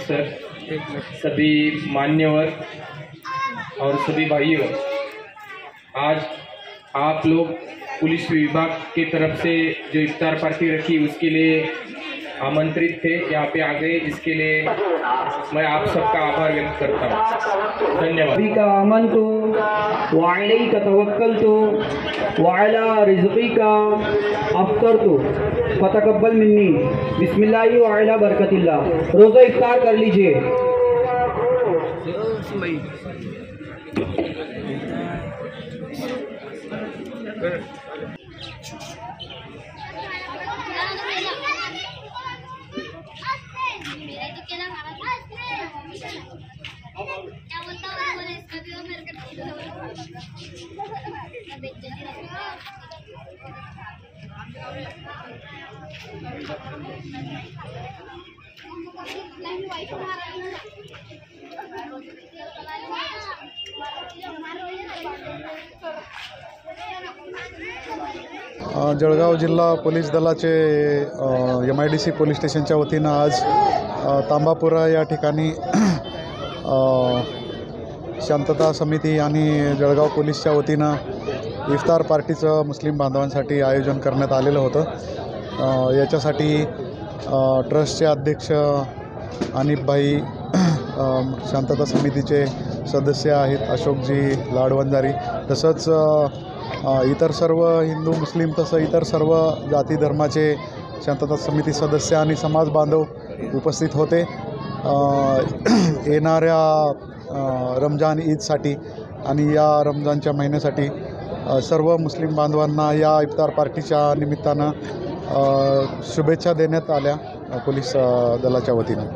Sir, सभी मान्यवर और सभी भाइयों, आज आप लोग पुलिस विभाग की तरफ से जो इफ्तार पार्टी रखी उसके लिए आमंत्रित थे, यहाँ पे आ गए, इसके लिए मैं आप सबका आभार व्यक्त करता हूँ। धन्यवाद। बिका आमन्तु व अलैका तवक्कलतु व अला रिज़्क़िका अफ़्तरतु फतक़ब्बल मिन्नी बिस्मिल्लाहि व अला बरकतिल्लाह। रोज़ा इफ्तार कर लीजिए। जळगाव जिल्हा पोलीस दलाचे MIDC पोलीस स्टेशनच्या वतीनं आज तांबापुरा या ठिकाणी शांतता समिती आणि जळगाव पोलीसच्या वतीनं इफ्तार पार्टीचं मुस्लिम बांधवांसाठी आयोजन करण्यात आलेलं होतं। याच्यासाठी ट्रस्टचे अध्यक्ष अनिफभाई, शांतता समितीचे सदस्य आहेत अशोकजी लाडवंजारी, तसंच इतर सर्व हिंदू मुस्लिम तसं इतर सर्व जाती धर्माचे शांतता समिती सदस्य आणि समाज बांधव उपस्थित होते। येणाऱ्या रमजान ईदसाठी आणि या रमजानच्या महिन्यासाठी सर्व मुस्लिम बांधवांना या इफ्तार पार्टीच्या निमित्तानं शुभेच्छा देण्यात आल्या पोलीस दलाच्या वतीनं।